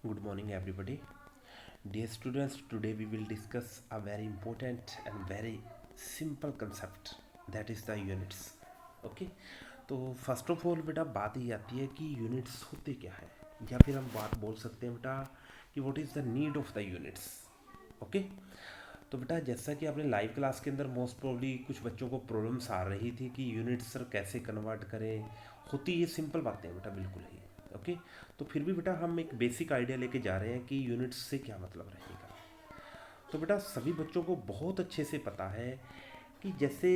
Good morning, everybody. Dear students, today we will discuss a very important and very simple concept that is the units. Okay, तो first of all बेटा बात ये आती है कि units होते क्या है, या फिर हम बात बोल सकते हैं बेटा कि what is the need of the units. Okay, तो बेटा जैसा कि आपने लाइव क्लास के अंदर मोस्ट प्रोबली कुछ बच्चों को प्रॉब्लम्स आ रही थी कि यूनिट्स सर कैसे कन्वर्ट करें. होती ये सिंपल बातें हैं बेटा, बिल्कुल ही. ओके, तो फिर भी बेटा हम एक बेसिक आइडिया लेके जा रहे हैं कि यूनिट्स से क्या मतलब रहेगा. तो बेटा सभी बच्चों को बहुत अच्छे से पता है कि जैसे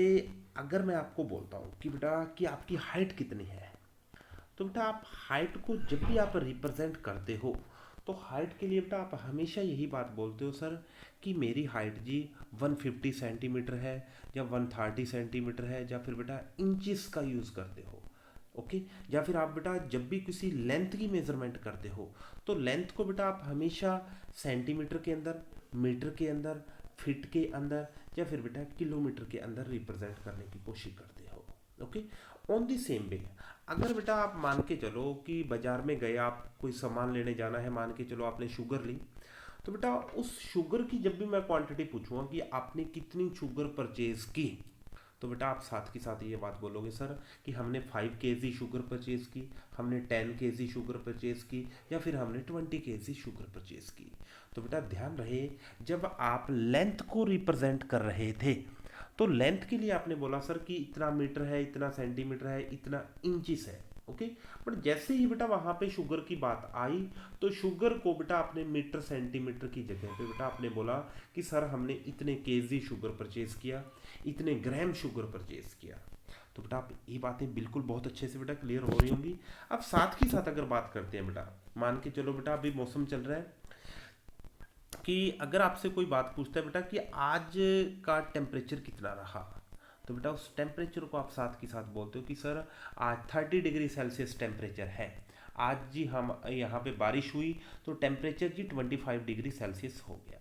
अगर मैं आपको बोलता हूँ कि बेटा कि आपकी हाइट कितनी है, तो बेटा आप हाइट को जब भी आप रिप्रेजेंट करते हो तो हाइट के लिए बेटा आप हमेशा यही बात बोलते हो सर कि मेरी हाइट जी 150 सेंटीमीटर है या 130 सेंटीमीटर है, या फिर बेटा इंचेस का यूज़ करते हो. ओके, या फिर आप बेटा जब भी किसी लेंथ की मेजरमेंट करते हो तो लेंथ को बेटा आप हमेशा सेंटीमीटर के अंदर, मीटर के अंदर, फीट के अंदर, या फिर बेटा किलोमीटर के अंदर रिप्रेजेंट करने की कोशिश करते हो. ओके, ऑन दी सेम वे अगर बेटा आप मान के चलो कि बाजार में गए, आप कोई सामान लेने जाना है, मान के चलो आपने शुगर ली, तो बेटा उस शुगर की जब भी मैं क्वांटिटी पूछूंगा कि आपने कितनी शुगर परचेज की, तो बेटा आप साथ के साथ ये बात बोलोगे सर कि हमने 5 kg शुगर परचेज की, हमने 10 kg शुगर परचेज की, या फिर हमने 20 kg शुगर परचेज की. तो बेटा ध्यान रहे, जब आप लेंथ को रिप्रेजेंट कर रहे थे तो लेंथ के लिए आपने बोला सर कि इतना मीटर है, इतना सेंटीमीटर है, इतना इंचिस है. ओके, बट जैसे ही बेटा वहां पे शुगर की बात आई तो शुगर को बेटा आपने मीटर सेंटीमीटर की जगह पे बेटा आपने बोला कि सर हमने इतने केजी शुगर परचेज किया, इतने ग्राम शुगर परचेज किया. तो बेटा आप ये बातें बिल्कुल बहुत अच्छे से बेटा क्लियर हो रही होंगी. अब साथ ही साथ अगर बात करते हैं बेटा, मान के चलो बेटा अभी मौसम चल रहा है कि अगर आपसे कोई बात पूछता है बेटा कि आज का टेम्परेचर कितना रहा, तो बेटा उस टेम्परेचर को आप साथ के साथ बोलते हो कि सर आज 30 डिग्री सेल्सियस टेम्परेचर है. आज जी हम यहाँ पे बारिश हुई तो टेम्परेचर जी 25 डिग्री सेल्सियस हो गया.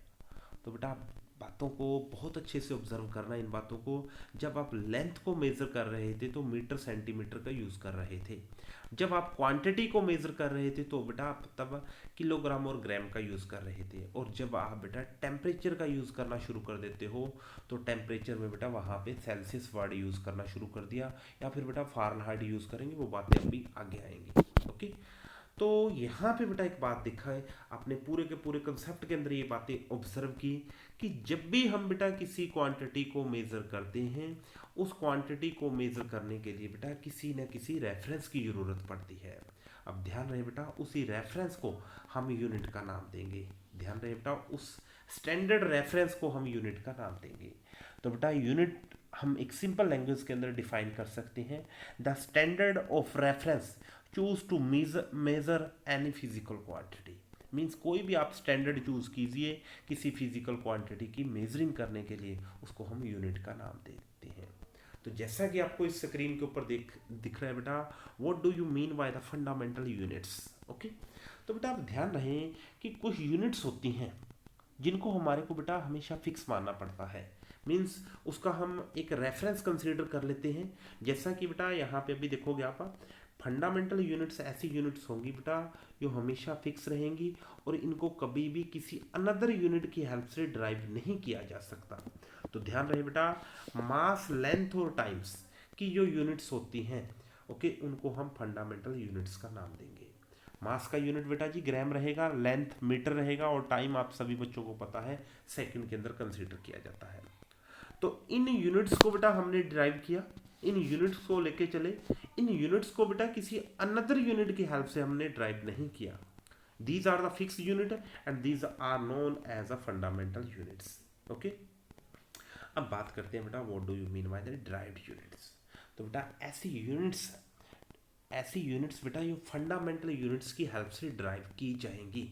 तो बेटा आप बातों को बहुत अच्छे से ऑब्जर्व करना, इन बातों को. जब आप लेंथ को मेजर कर रहे थे तो मीटर सेंटीमीटर का यूज़ कर रहे थे. जब आप क्वांटिटी को मेजर कर रहे थे तो बेटा आप तब किलोग्राम और ग्राम का यूज़ कर रहे थे. और जब आप बेटा टेम्परेचर का यूज़ करना शुरू कर देते हो तो टेम्परेचर में बेटा वहाँ पे सेल्सियस वर्ड यूज़ करना शुरू कर दिया, या फिर बेटा फारेनहाइट यूज़ करेंगे. वो बातें अभी आगे आएंगी. ओके, तो यहाँ पे बेटा एक बात देखा है आपने, पूरे के पूरे कंसेप्ट के अंदर ये बातें ऑब्जर्व की कि जब भी हम बेटा किसी क्वांटिटी को मेजर करते हैं, उस क्वांटिटी को मेजर करने के लिए बेटा किसी न किसी रेफरेंस की ज़रूरत पड़ती है. अब ध्यान रहे बेटा, उसी रेफरेंस को हम यूनिट का नाम देंगे. ध्यान रहे बेटा, उस स्टैंडर्ड रेफरेंस को हम यूनिट का नाम देंगे. तो बेटा यूनिट हम एक सिंपल लैंग्वेज के अंदर डिफाइन कर सकते हैं, the standard of reference choose to measure any physical quantity. Means कोई भी आप स्टैंडर्ड चूज कीजिए किसी फिजिकल क्वांटिटी की मेजरिंग करने के लिए, उसको हम यूनिट का नाम देते हैं. तो जैसा कि आपको इस स्क्रीन के ऊपर दिख रहा है बेटा, what do you mean by the fundamental units. Okay, तो बेटा आप ध्यान रहें कि कुछ यूनिट्स होती हैं जिनको हमारे को बेटा हमेशा फिक्स मानना पड़ता है. मीन्स उसका हम एक रेफरेंस कंसीडर कर लेते हैं. जैसा कि बेटा यहाँ पे अभी देखोगे आप, फंडामेंटल यूनिट्स ऐसी यूनिट्स होंगी बेटा जो हमेशा फिक्स रहेंगी और इनको कभी भी किसी अनदर यूनिट की हेल्प से ड्राइव नहीं किया जा सकता. तो ध्यान रहे बेटा, मास, लेंथ और टाइम्स की जो यूनिट्स होती हैं, ओके, उनको हम फंडामेंटल यूनिट्स का नाम देंगे. मास का यूनिट बेटा जी ग्राम रहेगा, लेंथ मीटर रहेगा, और टाइम आप सभी बच्चों को पता है सेकंड के अंदर कंसीडर किया जाता है. तो इन यूनिट्स को बेटा हमने डिराइव किया, इन यूनिट्स को लेके चले. इन यूनिट्स को बेटा किसी अनदर यूनिट की हेल्प से हमने ड्राइव नहीं किया. These are the fix unit and these are known as a fundamental units. Okay, अब बात करते हैं बेटा what do you mean by the derived units. तो बेटा ऐसी यूनिट्स बेटा ये फंडामेंटल यूनिट्स की हेल्प से ड्राइव की जाएंगी.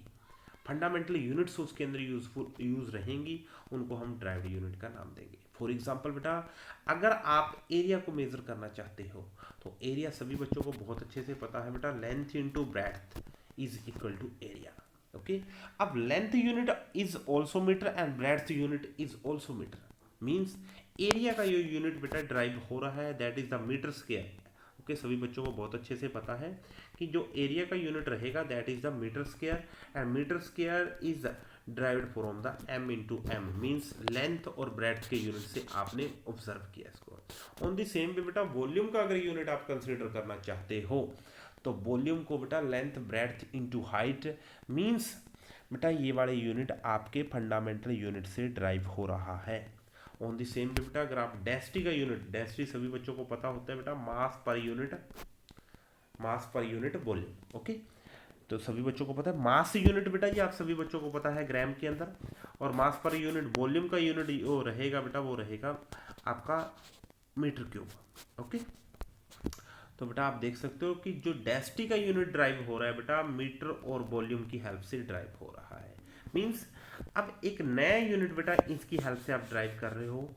फंडामेंटल यूनिट्स उसके अंदर यूज रहेंगी, उनको हम ड्राइव्ड यूनिट का नाम देंगे. फॉर एग्जांपल बेटा, अगर आप एरिया को मेजर करना चाहते हो तो एरिया सभी बच्चों को बहुत अच्छे से पता है बेटा, length into breadth is equal to area. Okay, अब length unit is also metre and breadth unit is also metre. Means area का जो यूनिट बेटा ड्राइव हो रहा है that is the metre square. Okay, सभी बच्चों को बहुत अच्छे से पता है कि जो एरिया का यूनिट रहेगा that is the metre square, and metre square is derived from the m into M, means length और ब्रेड्थ के यूनिट से आपने ऑब्जर्व किया इसको। ऑन द सेम वे बेटा वॉल्यूम का अगर यूनिट आप कंसिडर करना चाहते हो तो वॉल्यूम को बेटा length breadth into height, means बेटा ये वाले यूनिट आपके फंडामेंटल यूनिट से ड्राइव हो रहा है। ऑन द सेम वे बेटा अगर आप डेंसिटी का यूनिट, डेंसिटी सभी बच्चों को पता होता है बेटा मास पर यूनिट, मास पर यूनिट वॉल्यूम। ओके, तो सभी बच्चों को पता है मास यूनिट बेटा जी, आप सभी बच्चों को पता है ग्राम के अंदर, और मास पर यूनिट वॉल्यूम का यूनिट वो रहेगा बेटा, वो रहेगा आपका मीटर क्यूब। ओके, तो बेटा आप देख सकते हो कि जो डेंसिटी का यूनिट ड्राइव हो रहा है बेटा मीटर और वॉल्यूम की हेल्प से ड्राइव हो रहा है। मींस अब एक नया यूनिट बेटा इसकी हेल्प से आप ड्राइव कर रहे हो,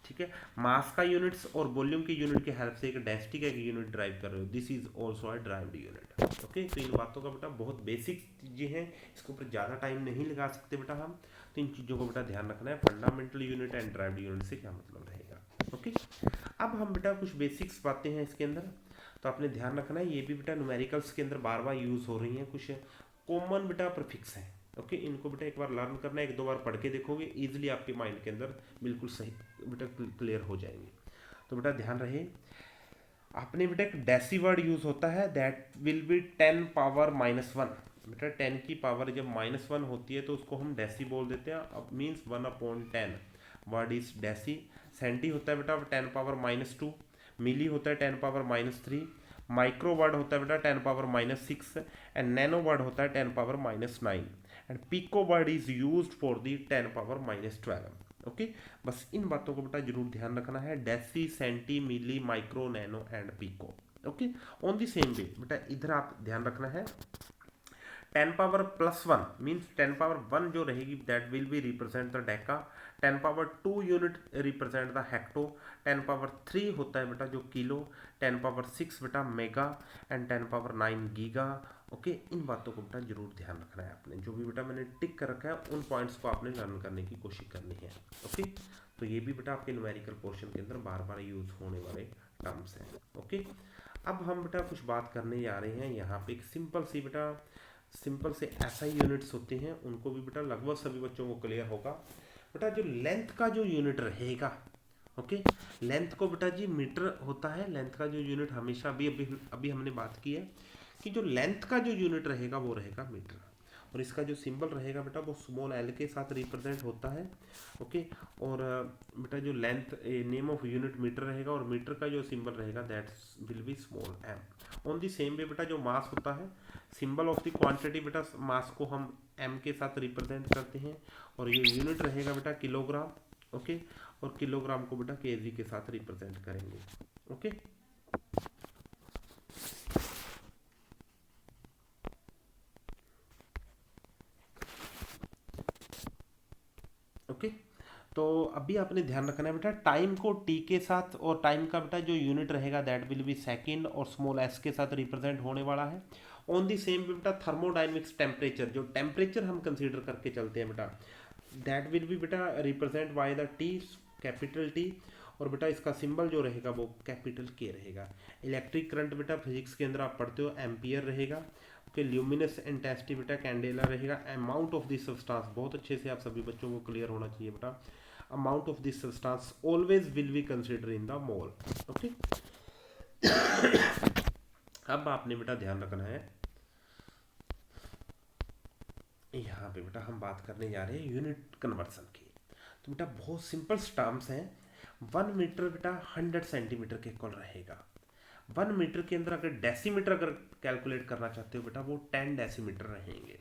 ठीक है, मास का यूनिट्स और वॉल्यूम के यूनिट की हेल्प से एक डेंसिटी का एक यूनिट ड्राइव कर रहे हो, this is also a derived unit. Okay, तो इन बातों का बेटा बहुत बेसिक चीजें हैं, इसके ऊपर ज़्यादा टाइम नहीं लगा सकते बेटा हम, तो इन चीज़ों को बेटा ध्यान रखना है, fundamental unit and derived unit से क्या मतलब रहेगा। ओके, अब हम बेटा कुछ बेसिक्स बातें हैं इसके अंदर, तो आपने ध्यान रखना है, ये भी बेटा न्यूमेरिकल्स के अंदर बार बार यूज हो रही हैं, कुछ कॉमन बेटा प्रीफिक्स हैं। ओके, इनको बेटा एक बार लर्न करना है, एक दो बार पढ़ के देखोगे इजीली आपके माइंड के अंदर बिल्कुल सही बेटा क्लियर हो जाएंगे। तो बेटा ध्यान रहे, आपने बेटा एक डेसी वर्ड यूज होता है दैट विल बी 10 पावर -1, बेटा 10 की पावर जब -1 होती है तो उसको हम डेसी बोल देते हैं, अब means 1/10 word is deci. Centi होता है बेटा 10 पावर -2, मिली होता है 10 पावर -3, माइक्रो वर्ड होता है बेटा 10 पावर -6, एंड नैनो वर्ड होता है 10 power -9, and pico word is use for the 10 power -12। Okay, बस इन बातों को बेटा जरूर ध्यान रखना है, deci, centi, milli, micro, nano and pico. Okay, on the same way बेटा इधर आप ध्यान रखना है 10 पावर +1 मीन्स 10 पावर 1 जो रहेगी that will B represent the Deka, 10 power 2 unit represent the hecto, 10 power 3 होता है बेटा जो किलो, 10 पावर 6 बेटा mega, and 10 power 9 giga. Okay, इन बातों को बेटा जरूर ध्यान रखना है आपने, जो भी बेटा मैंने टिक कर रखा है उन पॉइंट्स को आपने लर्न करने की कोशिश करनी है। ओके, तो ये भी बेटा आपके न्यूमेरिकल पोर्शन के अंदर बार बार यूज होने वाले टर्म्स हैं। ओके, अब हम बेटा कुछ बात करने जा रहे हैं यहाँ पे, एक सिंपल सी बेटा सिंपल से ऐसा ही यूनिट्स होते हैं, उनको भी बेटा लगभग सभी बच्चों को क्लियर होगा। बेटा जो लेंथ का जो यूनिट रहेगा, ओके, लेंथ को बेटा जी मीटर होता है, लेंथ का जो यूनिट हमेशा अभी अभी अभी हमने बात की है कि जो लेंथ का जो यूनिट रहेगा वो रहेगा मीटर, और इसका जो सिंबल रहेगा बेटा वो स्मॉल एल के साथ रिप्रेजेंट होता है। ओके, और बेटा जो length name of unit metre रहेगा, और मीटर का जो सिंबल रहेगा that will be small M. On the same way बेटा जो मास होता है, सिंबल ऑफ द क्वांटिटी बेटा मास को हम एम के साथ रिप्रेजेंट करते हैं, और ये यूनिट रहेगा बेटा किलोग्राम। ओके, और किलोग्राम को बेटा केजी के साथ रिप्रेजेंट करेंगे। ओके, ओके, तो अभी आपने ध्यान रखना है बेटा टाइम को टी के साथ, और टाइम का बेटा जो यूनिट रहेगा दैट विल बी सेकंड, और स्मॉल एस के साथ रिप्रेजेंट होने वाला है। ऑन दी सेम बेटा थर्मोडाइनमिक्स टेम्परेचर, जो टेम्परेचर हम कंसीडर करके चलते हैं बेटा दैट विल बी बेटा represent by the T, capital T, और बेटा इसका सिंबल जो रहेगा वो कैपिटल के रहेगा। इलेक्ट्रिक करंट बेटा फिजिक्स के अंदर आप पढ़ते हो एम्पियर रहेगा। ओके, ल्यूमिनस इंटेंसिटी बेटा कैंडेला रहेगा। अमाउंट ऑफ दिस सब्सटेंस, बहुत अच्छे से आप सभी बच्चों को क्लियर होना चाहिए बेटा, amount of this substance always will be consider in the mole. Okay, अब आपने बेटा ध्यान रखना है, यहाँ पे बेटा हम बात करने जा रहे हैं यूनिट कन्वर्सन की। तो बेटा बहुत सिंपल टर्म्स हैं, 1 मीटर बेटा 100 सेंटीमीटर के इक्वल रहेगा। 1 मीटर के अंदर अगर डेसीमीटर अगर कैलकुलेट करना चाहते हो बेटा वो 10 डेसीमीटर रहेंगे,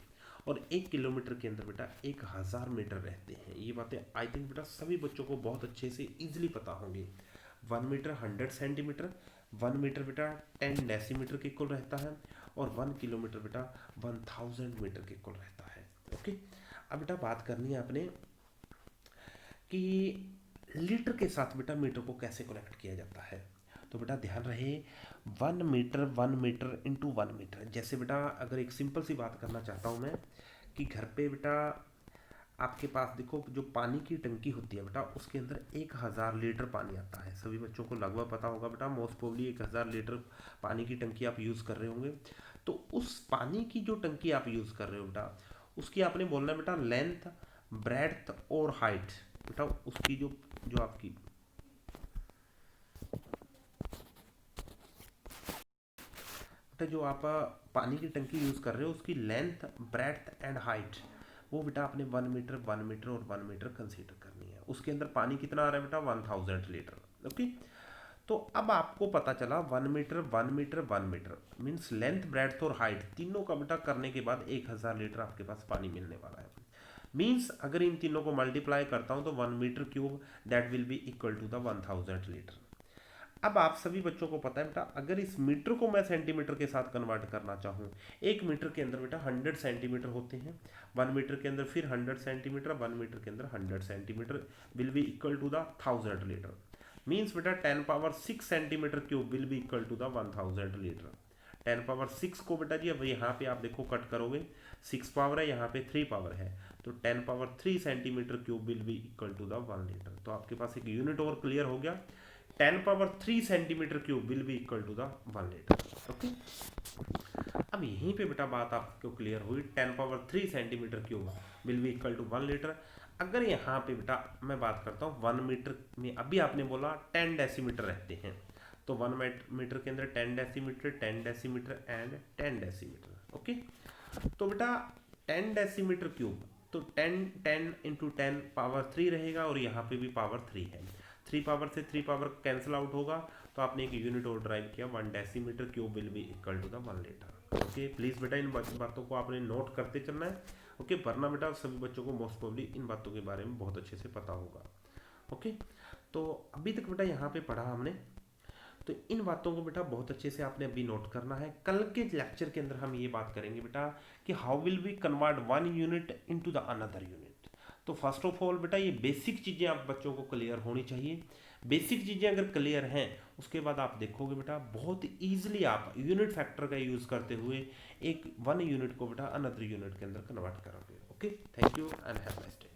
और 1 किलोमीटर के अंदर बेटा 1000 मीटर रहते हैं। ये बातें आई थिंक बेटा सभी बच्चों को बहुत अच्छे से इजीली पता होंगी। 1 मीटर 100 सेंटीमीटर, 1 मीटर बेटा 10 डेसीमीटर के इक्वल रहता है, और 1 किलोमीटर बेटा 1000 मीटर के इक्वल रहता है। ओके, अब बेटा बात करनी है आपने कि लीटर के साथ बेटा मीटर को कैसे कनेक्ट किया जाता है। तो बेटा ध्यान रहे 1 मीटर 1 मीटर इंटू 1 मीटर, जैसे बेटा अगर एक सिंपल सी बात करना चाहता हूँ मैं कि घर पे बेटा आपके पास देखो जो पानी की टंकी होती है बेटा, उसके अंदर 1000 लीटर पानी आता है। सभी बच्चों को लगभग पता होगा बेटा, मोस्ट प्रोबब्ली 1000 लीटर पानी की टंकी आप यूज़ कर रहे होंगे। तो उस पानी की जो टंकी आप यूज़ कर रहे हो बेटा, उसकी आपने बोलना है बेटा लेंथ, ब्रेड्थ और हाइट। बेटा उसकी जो जो आपकी बेटा जो आप पानी की टंकी यूज़ कर रहे हो, उसकी लेंथ, ब्रेड्थ एंड हाइट, वो बेटा आपने 1 मीटर, 1 मीटर और 1 मीटर कंसीडर करनी है। उसके अंदर पानी कितना आ रहा है बेटा, 1000 लीटर। ओके, तो अब आपको पता चला 1 metre, 1 metre, 1 metre means length, breadth और हाइट तीनों का बेटा करने के बाद 1000 लीटर आपके पास पानी मिलने वाला है। मीन्स अगर इन तीनों को मल्टीप्लाई करता हूं तो 1 metre cube that will be equal to the 1000 litre. अब आप सभी बच्चों को पता है बेटा, अगर इस मीटर को मैं सेंटीमीटर के साथ कन्वर्ट करना चाहूँ, 1 मीटर के अंदर बेटा 100 सेंटीमीटर होते हैं, 1 मीटर के अंदर फिर 100 सेंटीमीटर, 1 मीटर के अंदर 100 centimetre will be equal to the 1000 litre. Means बेटा 10 power 6 centimetre cube will be equal to the 1000 litre. 10 power 6 को बेटा जी अब यहाँ पे आप देखो कट करोगे, 6 पावर है, यहाँ पे 3 पावर है, तो 10 power 3 centimetre cube will be equal to the 1 litre. तो आपके पास एक यूनिट और क्लियर हो गया, 10 power 3 centimetre cube will be equal to the 1 litre. Okay, अब यहीं पे बेटा बात आपको क्लियर हुई, 10 power 3 centimetre cube will be equal to 1 litre. अगर यहाँ पे बेटा मैं बात करता हूँ 1 मीटर में, अभी आपने बोला 10 डेसीमीटर रहते हैं, तो 1 मीटर के अंदर 10 decimetre, 10 decimetre and 10 decimetre. Okay, तो बेटा 10 डेसीमीटर क्यूब, तो 10 10 इंटू 10 पावर 3 रहेगा, और यहाँ पे भी पावर 3 है, 3 पावर से 3 पावर कैंसिल आउट होगा, तो आपने एक यूनिट और ड्राइव किया, 1 decimetre cube will be equal to the 1 litre. Okay, please बेटा इन बातों को आपने नोट करते चलना है। ओके, वरना बेटा सभी बच्चों को मोस्ट प्रोबब्ली इन बातों के बारे में बहुत अच्छे से पता होगा। ओके, तो अभी तक बेटा यहाँ पे पढ़ा हमने, तो इन बातों को बेटा बहुत अच्छे से आपने अभी नोट करना है। कल के लेक्चर के अंदर हम ये बात करेंगे बेटा कि how will we convert one unit into the another unit. तो फर्स्ट ऑफ ऑल बेटा ये बेसिक चीज़ें आप बच्चों को क्लियर होनी चाहिए। बेसिक चीज़ें अगर क्लियर हैं, उसके बाद आप देखोगे बेटा बहुत ईजिली आप यूनिट फैक्टर का यूज़ करते हुए एक वन यूनिट को बेटा अनदर यूनिट के अंदर कन्वर्ट करोगे। Okay, thank you and have nice day.